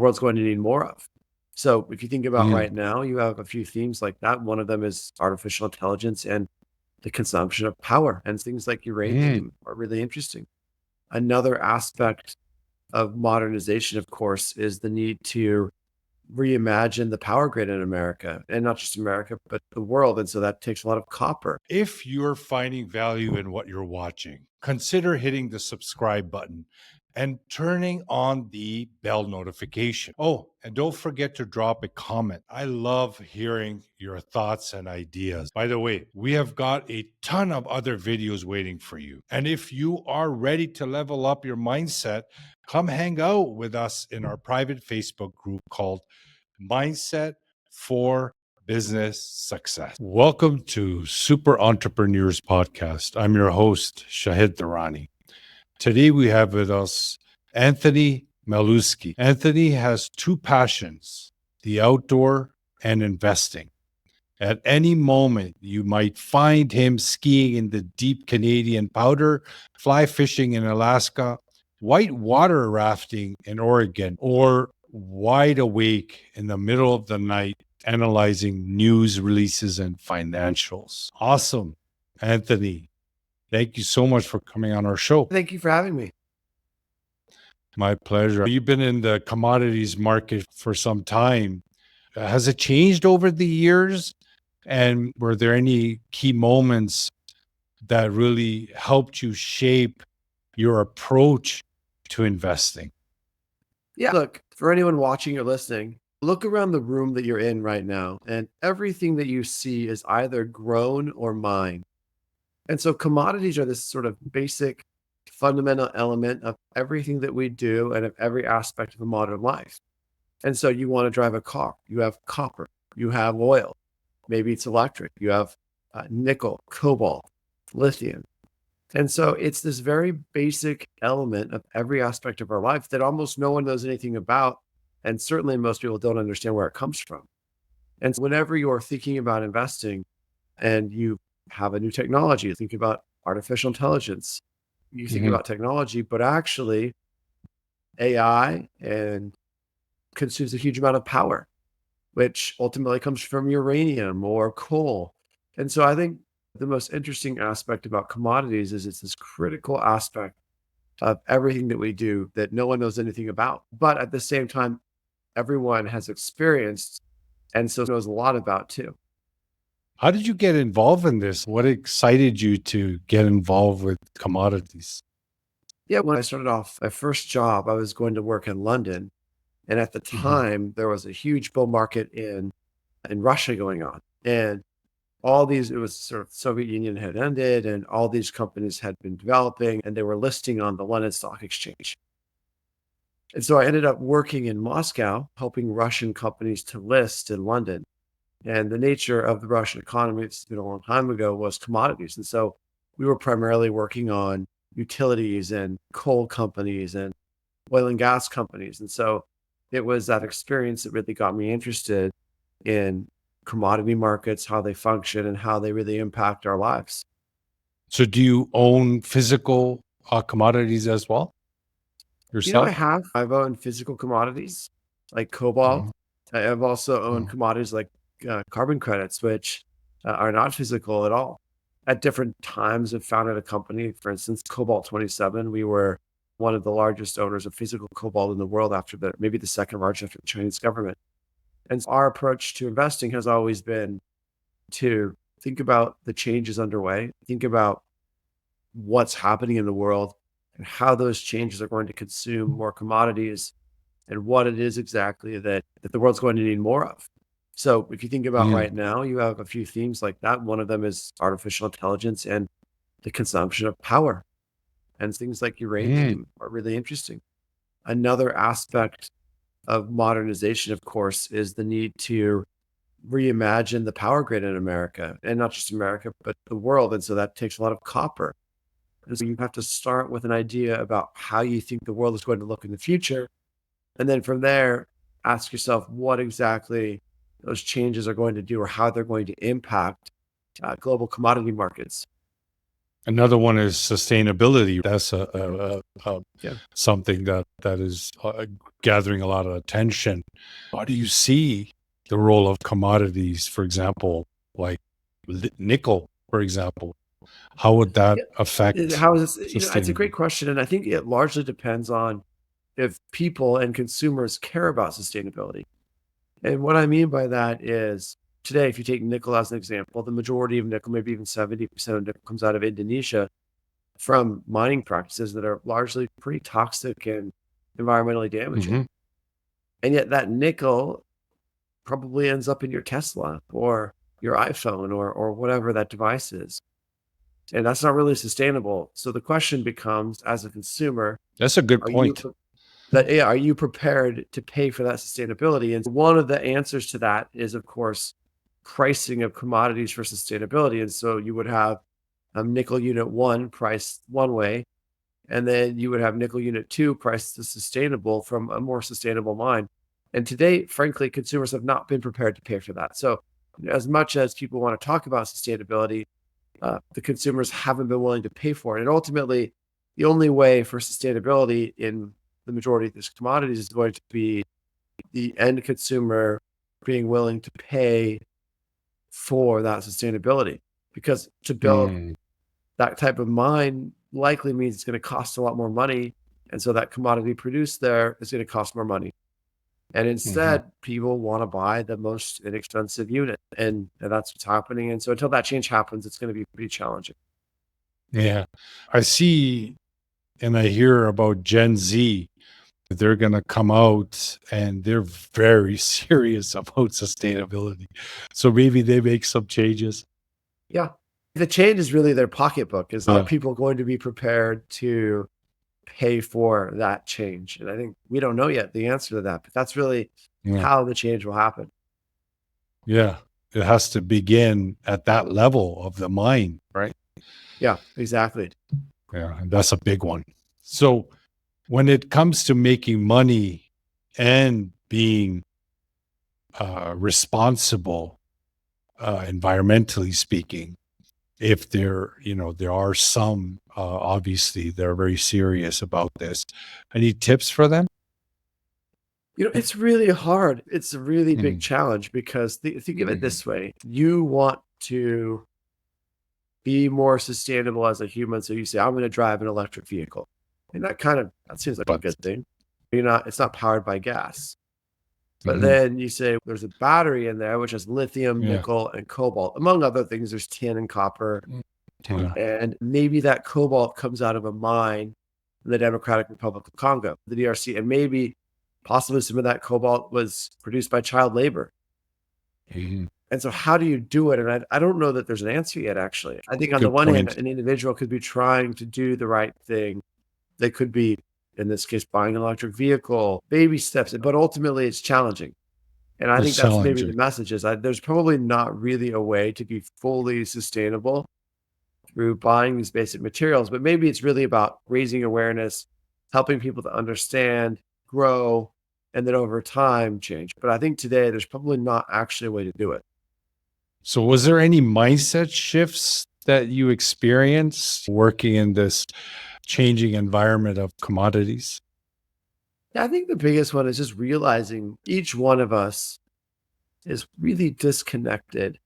world's going to need more of. So if you think about Mm, right now, you have a few themes like that. One of them is artificial intelligence and the consumption of power, and things like mm. uranium are really interesting. Another aspect of modernization, of course, is the need to reimagine the power grid in America, and not just America, but the world. And so that takes a lot of copper. If you're finding value in what you're watching, consider hitting the subscribe button and turning on the bell notification. Oh, and don't forget to drop a comment. I love hearing your thoughts and ideas. By the way, we have got a ton of other videos waiting for you. And if you are ready to level up your mindset, come hang out with us in our private Facebook group called Mindset for Business Success. Welcome to Super Entrepreneurs Podcast. I'm your host, Shahid Durrani. Today we have with us Anthony Milewski. Anthony has two passions, the outdoor and investing. At any moment, you might find him skiing in the deep Canadian powder, fly fishing in Alaska, white water rafting in Oregon, or wide awake in the middle of the night analyzing news releases and financials. Awesome. Anthony, thank you so much for coming on our show. Thank you for having me. My pleasure. You've been in the commodities market for some time. Has it changed over the years? And were there any key moments that really helped you shape your approach to investing? Yeah. Look, for anyone watching or listening, look around the room that you're in right now, and everything that you see is either grown or mined. And so commodities are this sort of basic fundamental element of everything that we do and of every aspect of a modern life. And so you want to drive a car, you have copper, you have oil, maybe it's electric, you have nickel, cobalt, lithium. And so it's this very basic element of every aspect of our life that almost no one knows anything about. And certainly most people don't understand where it comes from. And so whenever you're thinking about investing and you have a new technology, you think about artificial intelligence, you think Mhm. about technology, but actually AI and consumes a huge amount of power, which ultimately comes from uranium or coal. And so I think the most interesting aspect about commodities is it's this critical aspect of everything that we do that no one knows anything about. But at the same time, everyone has experienced and so knows a lot about too. How did you get involved in this? What excited you to get involved with commodities? Yeah, when I started off my first job, I was going to work in London. And at the Mhm. time, there was a huge bull market in Russia going on. And all these, it was sort of Soviet Union had ended, and all these companies had been developing, and they were listing on the London Stock Exchange. And so I ended up working in Moscow, helping Russian companies to list in London. And the nature of the Russian economy, it's been a long time ago, was commodities. And so we were primarily working on utilities and coal companies and oil and gas companies. And so it was that experience that really got me interested in commodity markets, how they function, and how they really impact our lives. So, do you own physical commodities as well yourself? I've owned physical commodities like cobalt. Mhm. I've also owned Mhm. commodities like carbon credits, which are not physical at all. At different times, I've founded a company, for instance, Cobalt 27. We were one of the largest owners of physical cobalt in the world after maybe the second largest after the Chinese government. And our approach to investing has always been to think about the changes underway, think about what's happening in the world and how those changes are going to consume more commodities and what it is exactly that the world's going to need more of. So if you think about Mhm. right now, you have a few themes like that. One of them is artificial intelligence and the consumption of power, and things like Mhm. uranium are really interesting. Another aspect of modernization, of course, is the need to reimagine the power grid in America, and not just America, but the world. And so that takes a lot of copper. And so you have to start with an idea about how you think the world is going to look in the future. And then from there, ask yourself what exactly those changes are going to do or how they're going to impact global commodity markets. Another one is sustainability. That's Yeah. something that is gathering a lot of attention. How do you see the role of commodities, for example, like nickel, for example? How would that Yeah. affect How is this? It's a great sustainability? question. And I think it largely depends on if people and consumers care about sustainability. And what I mean by that is today, if you take nickel as an example, the majority of nickel, maybe even 70% of nickel comes out of Indonesia from mining practices that are largely pretty toxic and environmentally damaging. Hmm. And yet that nickel probably ends up in your Tesla or your iPhone or whatever that device is. And that's not really sustainable. So the question becomes, as a consumer, That's a good are you point. are you prepared to pay for that sustainability? And one of the answers to that is, of course, pricing of commodities for sustainability. And so you would have nickel unit one priced one way, and then you would have nickel unit two priced as sustainable from a more sustainable mine. And today, frankly, consumers have not been prepared to pay for that. So, as much as people want to talk about sustainability, the consumers haven't been willing to pay for it. And ultimately, the only way for sustainability in the majority of these commodities is going to be the end consumer being willing to pay for that sustainability. Because to build Mm, that type of mine likely means it's going to cost a lot more money. And so that commodity produced there is going to cost more money. And mhm. instead, people want to buy the most inexpensive unit. And that's what's happening. And so until that change happens, it's going to be pretty challenging. Yeah. I see and I hear about Gen Z. They're going to come out and they're very serious about sustainability. So maybe they make some changes. Yeah. The change is really their pocketbook. Are Yeah. people going to be prepared to pay for that change? And I think we don't know yet the answer to that, but that's really Yeah. how the change will happen. Yeah. It has to begin at that level of the mind, right? Yeah, exactly. Yeah. And that's a big one. So when it comes to making money and being responsible, environmentally speaking, if there are some, obviously, they're very serious about this. Any tips for them? It's really hard. It's a really big Mm, challenge because think of it mhm, this way. You want to be more sustainable as a human. So you say, I'm going to drive an electric vehicle. And that seems like a but good thing. It's not powered by gas. But mhm, then you say there's a battery in there, which has lithium, yeah. nickel, and cobalt, among other things. There's tin and copper. Mm, yeah. And maybe that cobalt comes out of a mine in the Democratic Republic of Congo, the DRC. And maybe possibly some of that cobalt was produced by child labor. Mhm. And so how do you do it? And I don't know that there's an answer yet, actually. I think on the Good one hand, point. an individual could be trying to do the right thing. They could be, in this case, buying an electric vehicle, baby steps, but ultimately it's challenging. And I think It's that's maybe the challenging. message is there's probably not really a way to be fully sustainable through buying these basic materials, but maybe it's really about raising awareness, helping people to understand, grow, and then over time change. But I think today there's probably not actually a way to do it. So, was there any mindset shifts that you experienced working in this changing environment of commodities? Yeah, I think the biggest one is just realizing each one of us is really disconnected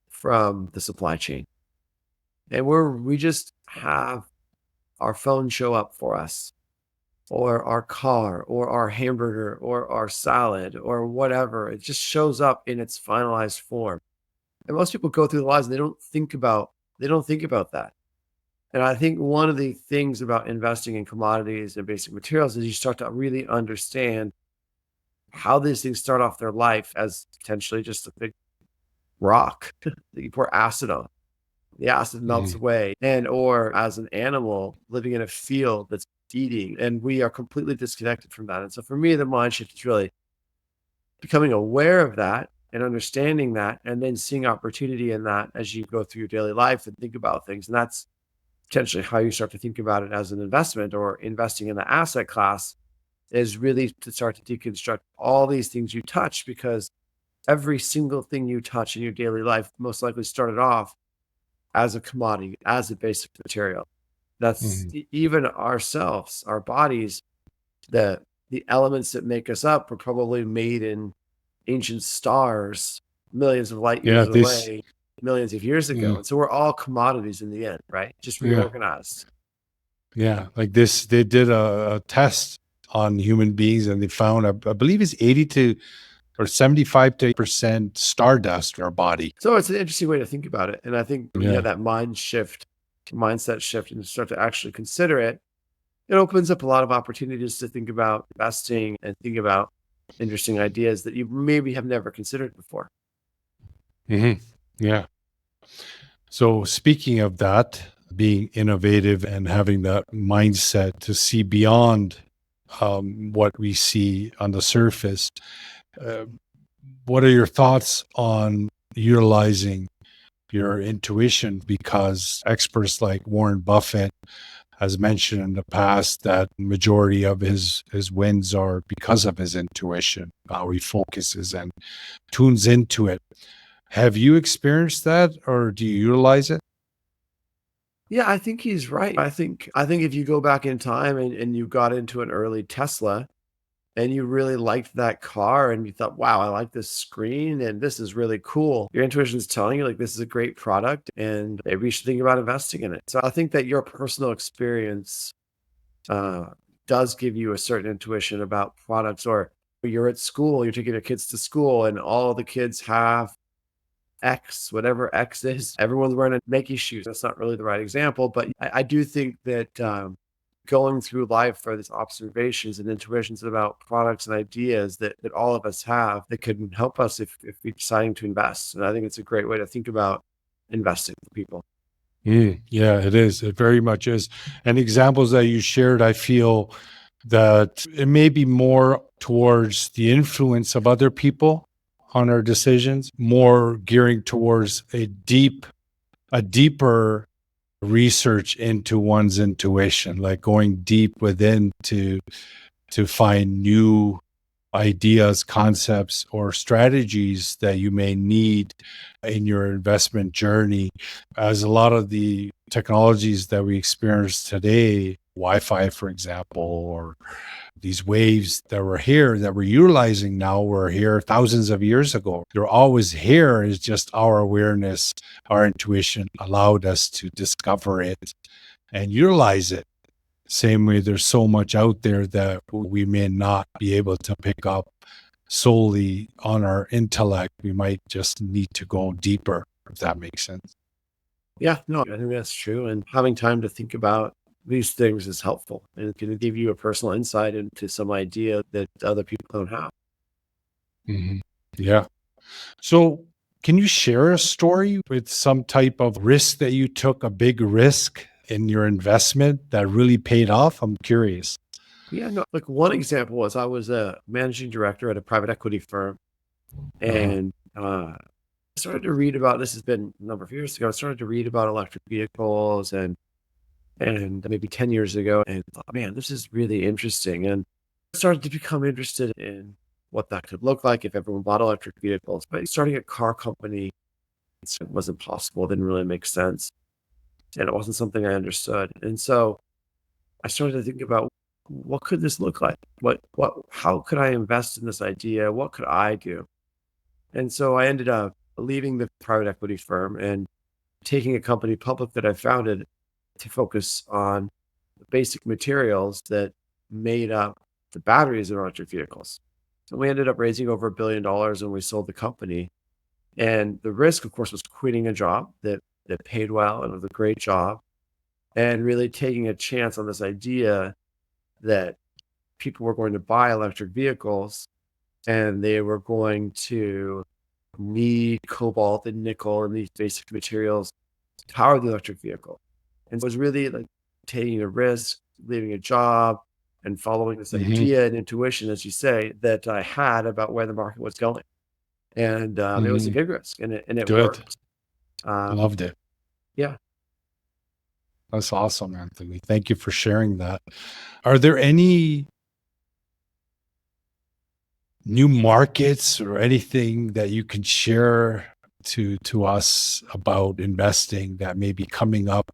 from the supply chain. And we just have our phone show up for us, or our car, or our hamburger, or our salad, or whatever. It just shows up in its finalized form. And most people go through the lives and they don't think about that. And I think one of the things about investing in commodities and basic materials is you start to really understand how these things start off their life as potentially just a big rock that you pour acid on. The acid melts Mhm. away, and or as an animal living in a field that's eating, and we are completely disconnected from that. And so for me, the mind shift is really becoming aware of that and understanding that, and then seeing opportunity in that as you go through your daily life and think about things. And that's potentially how you start to think about it as an investment or investing in the asset class is really to start to deconstruct all these things you touch because every single thing you touch in your daily life most likely started off as a commodity, as a basic material. That's Mhm. even ourselves, our bodies, the elements that make us up were probably made in ancient stars millions of light Yeah, years this. away, millions of years ago. Mm, And so we're all commodities in the end, right? Just yeah, reorganized. yeah. Like this, they did a test on human beings, and they found, I believe, it's 80 to or 75 to percent stardust in our body. So it's an interesting way to think about it. And I think when you Yeah. have that mindset shift, and start to actually consider it, it opens up a lot of opportunities to think about investing and think about interesting ideas that you maybe have never considered before. Hmm. Yeah. So speaking of that, being innovative and having that mindset to see beyond what we see on the surface, uh, what are your thoughts on utilizing your intuition? Because experts like Warren Buffett has mentioned in the past that majority of his wins are because of his intuition, how he focuses and tunes into it. Have you experienced that, or do you utilize it? Yeah, I think he's right. I think if you go back in time and you got into an early Tesla and you really liked that car and you thought, wow, I like this screen and this is really cool. Your intuition is telling you like this is a great product and maybe you should think about investing in it. So I think that your personal experience uh, does give you a certain intuition about products, or you're at school, you're taking your kids to school and all the kids have X, whatever X is. Everyone's wearing a Nike shoes. That's not really the right example, but I do think that going through life are these observations and intuitions about products and ideas that all of us have that can help us if we're deciding to invest. And I think it's a great way to think about investing for people. Yeah, it is. It very much is. And examples that you shared, I feel that it may be more towards the influence of other people on our decisions, more gearing towards a deeper research into one's intuition, like going deep within to find new ideas, concepts, or strategies that you may need in your investment journey. As a lot of the technologies that we experience today, Wi-Fi, for example, or these waves that were here that we're utilizing now were here thousands of years ago. They're always here. It's just our awareness, our intuition allowed us to discover it and utilize it. Same way, there's so much out there that we may not be able to pick up solely on our intellect. We might just need to go deeper, if that makes sense. Yeah, no, I think that's true. And having time to think about these things is helpful and it can give you a personal insight into some idea that other people don't have. Hmm. Yeah. So, can you share a story with some type of risk that you took, a big risk in your investment that really paid off? I'm curious. Yeah, no, like one example was I was a managing director at a private equity firm Uh-huh. and I started to read about this has been a number of years ago. I started to read about electric vehicles and maybe 10 years ago and thought, man, this is really interesting. And I started to become interested in what that could look like if everyone bought electric vehicles. But starting a car company it wasn't possible, it didn't really make sense. And it wasn't something I understood. And so I started to think about what could this look like? How could I invest in this idea? What could I do? And so I ended up leaving the private equity firm and taking a company public that I founded to focus on the basic materials that made up the batteries in electric vehicles. So we ended up raising over $1 billion when we sold the company. And the risk, of course, was quitting a job that paid well and was a great job, and really taking a chance on this idea that people were going to buy electric vehicles and they were going to need cobalt and nickel and these basic materials to power the electric vehicle. And so it was really like taking a risk, leaving a job, and following this Hmm. idea and intuition, as you say, that I had about where the market was going. And it was a Hmm. big risk, and it Good. worked. Um, Loved it. yeah, That's awesome, Anthony. Thank you for sharing that. Are there any new markets or anything that you can share to us about investing that may be coming up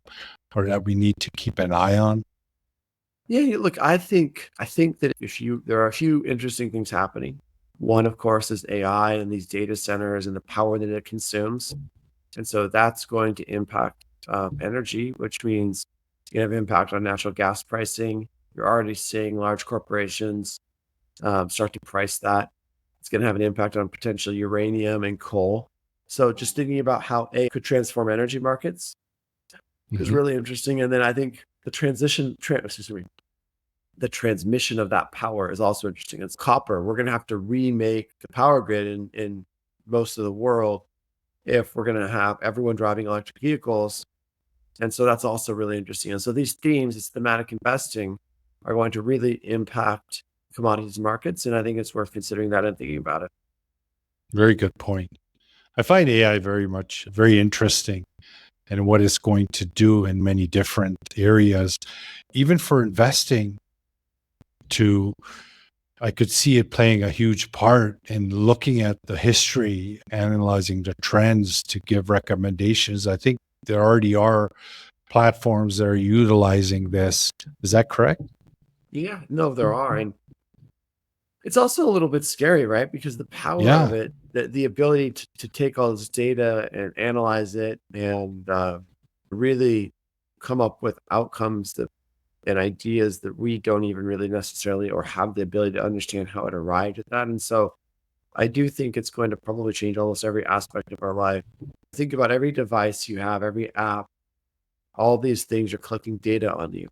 or that we need to keep an eye on? Yeah, look, I think that there are a few interesting things happening. One, of course, is AI and these data centers and the power that it consumes. And so that's going to impact energy, which means you have impact on natural gas pricing. You're already seeing large corporations start to price that. It's going to have an impact on potential uranium and coal. So just thinking about how AI could transform energy markets is Mhm. really interesting. And then I think the transmission of that power is also interesting. It's copper. We're going to have to remake the power grid in most of the world if we're going to have everyone driving electric vehicles. And so that's also really interesting. And so these themes, it's thematic investing, are going to really impact commodities markets. And I think it's worth considering that and thinking about it. Very good point. I find AI very interesting and what it's going to do in many different areas, even for investing. To I could see it playing a huge part in looking at the history, analyzing the trends to give recommendations. I think there already are platforms that are utilizing this. Is that correct? Yeah, no, there are. And it's also a little bit scary, right? Because the power of Yeah. it, the ability to take all this data and analyze it and really come up with outcomes that and ideas that we don't even really necessarily or have the ability to understand how it arrived at that. And so I do think it's going to probably change almost every aspect of our life. Think about every device you have, every app, all these things are collecting data on you.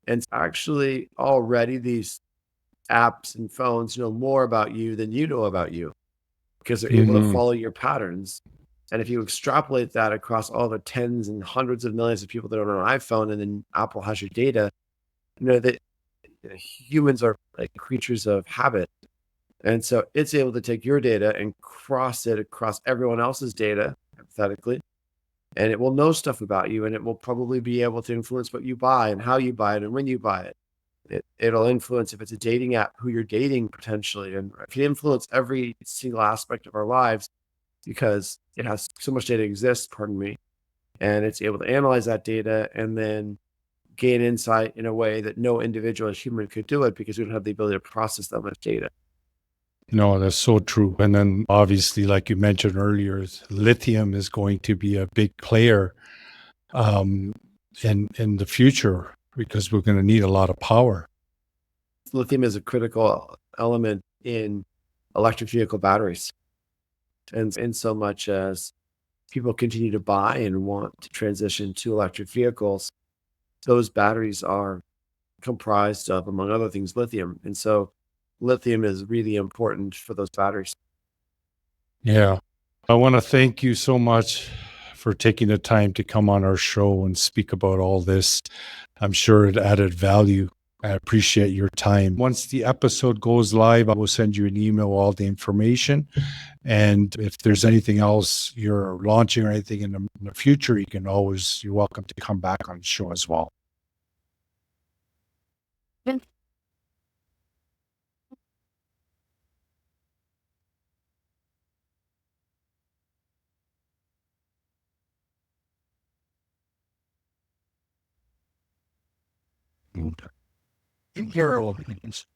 And actually, already these apps and phones know more about you than you know about you because they're able to Hmm. follow your patterns. And if you extrapolate that across all the tens and hundreds of millions of people that own an iPhone, and then Apple has your data, that humans are like creatures of habit. And so it's able to take your data and cross it across everyone else's data, hypothetically, and it will know stuff about you and it will probably be able to influence what you buy and how you buy it and when you buy it. It'll influence if it's a dating app, who you're dating potentially, and it can influence every single aspect of our lives because it has so much data exists, pardon me, and it's able to analyze that data and then gain insight in a way that no individual human could do it because we don't have the ability to process that much data. No, that's so true. And then obviously, like you mentioned earlier, lithium is going to be a big player um, in the future because we're going to need a lot of power. Lithium is a critical element in electric vehicle batteries. And in so much as people continue to buy and want to transition to electric vehicles, those batteries are comprised of, among other things, lithium. And so lithium is really important for those batteries. Yeah. I want to thank you so much for taking the time to come on our show and speak about all this. I'm sure it added value. I appreciate your time. Once the episode goes live, I will send you an email, all the information. And if there's anything else you're launching or anything in the future, you're welcome to come back on the show as well. Imperial opinions.